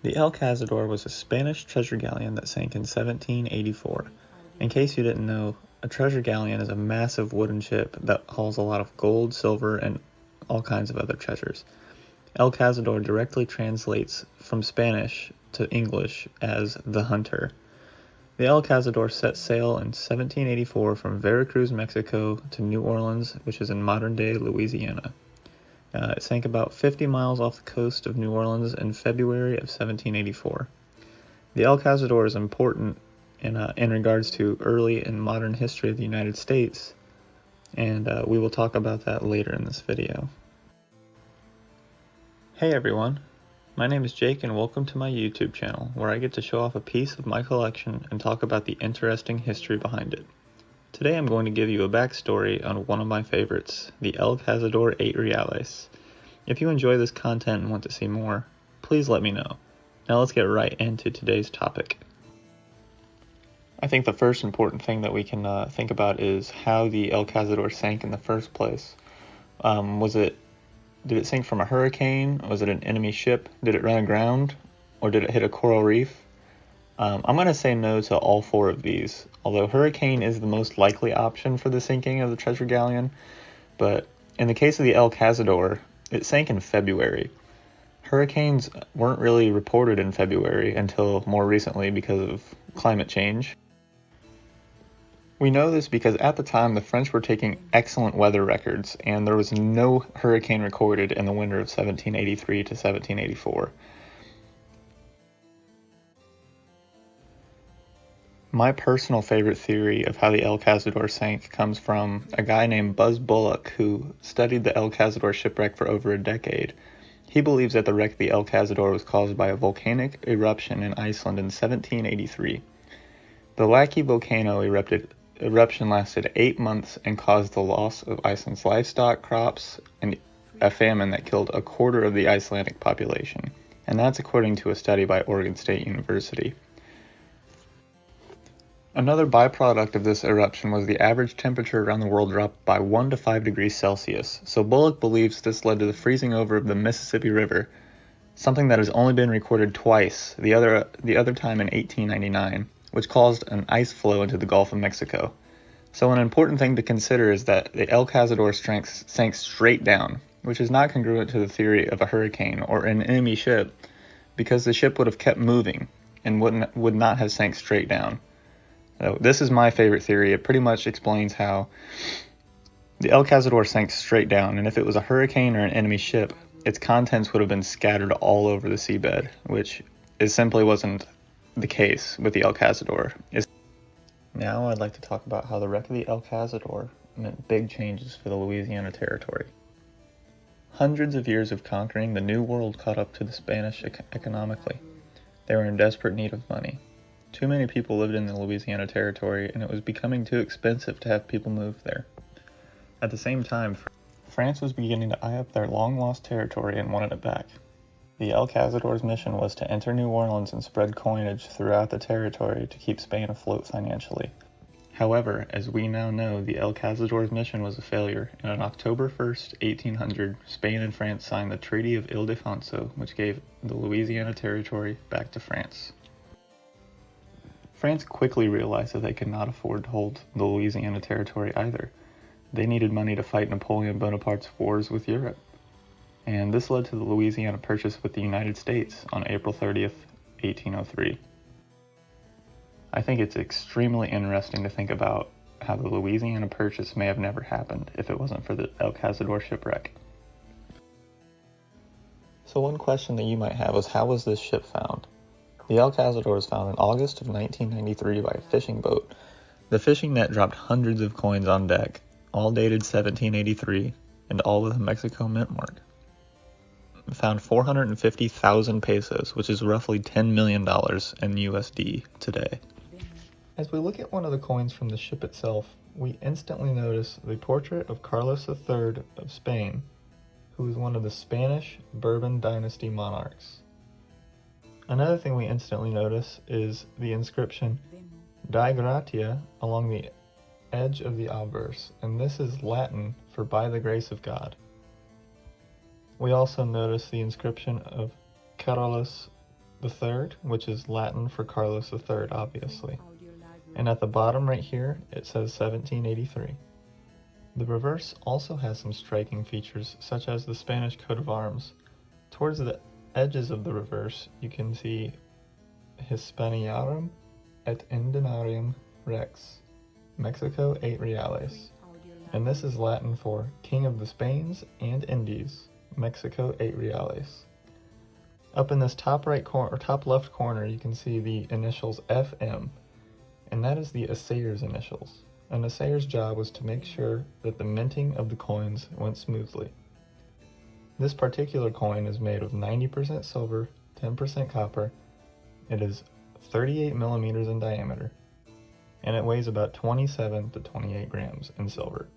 The El Cazador was a Spanish treasure galleon that sank in 1784. In case you didn't know, a treasure galleon is a massive wooden ship that hauls a lot of gold, silver, and all kinds of other treasures. El Cazador directly translates from Spanish to English as the Hunter. The El Cazador set sail in 1784 from Veracruz, Mexico to New Orleans, which is in modern-day Louisiana. It sank about 50 miles off the coast of New Orleans in February of 1784. The El Cazador is important in regards to early and modern history of the United States, and we will talk about that later in this video. Hey everyone, my name is Jake and welcome to my YouTube channel, where I get to show off a piece of my collection and talk about the interesting history behind it. Today I'm going to give you a backstory on one of my favorites, the El Cazador 8 Reales. If you enjoy this content and want to see more, please let me know. Now let's get right into today's topic. I think the first important thing that we can think about is how the El Cazador sank in the first place. Did it sink from a hurricane? Was it an enemy ship? Did it run aground? Or did it hit a coral reef? I'm going to say no to all four of these, although hurricane is the most likely option for the sinking of the treasure galleon. But in the case of the El Cazador, it sank in February. Hurricanes weren't really reported in February until more recently because of climate change. We know this because at the time the French were taking excellent weather records, and there was no hurricane recorded in the winter of 1783 to 1784. My personal favorite theory of how the El Cazador sank comes from a guy named Buzz Bullock, who studied the El Cazador shipwreck for over a decade. He believes that the wreck of the El Cazador was caused by a volcanic eruption in Iceland in 1783. The Laki Volcano eruption lasted 8 months and caused the loss of Iceland's livestock, crops, and a famine that killed a quarter of the Icelandic population. And that's according to a study by Oregon State University. Another byproduct of this eruption was the average temperature around the world dropped by 1 to 5 degrees Celsius, so Bullock believes this led to the freezing over of the Mississippi River, something that has only been recorded twice, the other time in 1899, which caused an ice flow into the Gulf of Mexico. So an important thing to consider is that the El Cazador sank straight down, which is not congruent to the theory of a hurricane or an enemy ship, because the ship would have kept moving and would not have sank straight down. So this is my favorite theory. It pretty much explains how the El Cazador sank straight down, and if it was a hurricane or an enemy ship, its contents would have been scattered all over the seabed, which simply wasn't the case with the El Cazador. Now I'd like to talk about how the wreck of the El Cazador meant big changes for the Louisiana Territory. Hundreds of years of conquering the New World caught up to the Spanish economically. They were in desperate need of money. Too many people lived in the Louisiana Territory, and it was becoming too expensive to have people move there. At the same time, France was beginning to eye up their long-lost territory and wanted it back. The El Cazador's mission was to enter New Orleans and spread coinage throughout the territory to keep Spain afloat financially. However, as we now know, the El Cazador's mission was a failure, and on October 1st, 1800, Spain and France signed the Treaty of Ile-de-France, which gave the Louisiana Territory back to France. France quickly realized that they could not afford to hold the Louisiana Territory either. They needed money to fight Napoleon Bonaparte's wars with Europe. And this led to the Louisiana Purchase with the United States on April 30th, 1803. I think it's extremely interesting to think about how the Louisiana Purchase may have never happened if it wasn't for the El Cazador shipwreck. So one question that you might have is, how was this ship found? The El Cazador was found in August of 1993 by a fishing boat. The fishing net dropped hundreds of coins on deck, all dated 1783, and all with a Mexico mint mark. It found 450,000 pesos, which is roughly $10 million in USD today. As we look at one of the coins from the ship itself, we instantly notice the portrait of Carlos III of Spain, who was one of the Spanish Bourbon dynasty monarchs. Another thing we instantly notice is the inscription Dei Gratia along the edge of the obverse, and this is Latin for by the grace of God. We also notice the inscription of Carolus the third, which is Latin for Carlos III, obviously. And at the bottom right here, it says 1783. The reverse also has some striking features, such as the Spanish coat of arms. Towards the edges of the reverse, you can see Hispaniarum et Indianarium Rex, Mexico 8 reales. And this is Latin for King of the Spains and Indies, Mexico 8 reales. Up in this top left corner, you can see the initials FM, and that is the assayer's initials. An assayer's job was to make sure that the minting of the coins went smoothly. This particular coin is made of 90% silver, 10% copper. It is 38 millimeters in diameter, and it weighs about 27 to 28 grams in silver.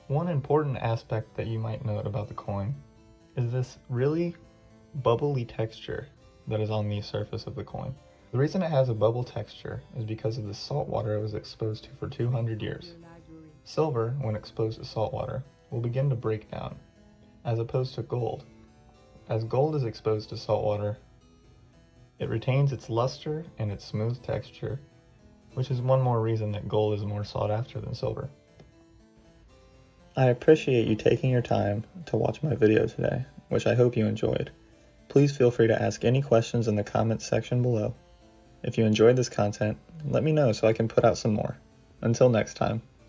One important aspect that you might note about the coin is this really bubbly texture that is on the surface of the coin. The reason it has a bubble texture is because of the salt water it was exposed to for 200 years. Silver, when exposed to salt water, will begin to break down, as opposed to gold. As gold is exposed to salt water, it retains its luster and its smooth texture, which is one more reason that gold is more sought after than silver. I appreciate you taking your time to watch my video today, which I hope you enjoyed. Please feel free to ask any questions in the comments section below. If you enjoyed this content, let me know so I can put out some more. Until next time.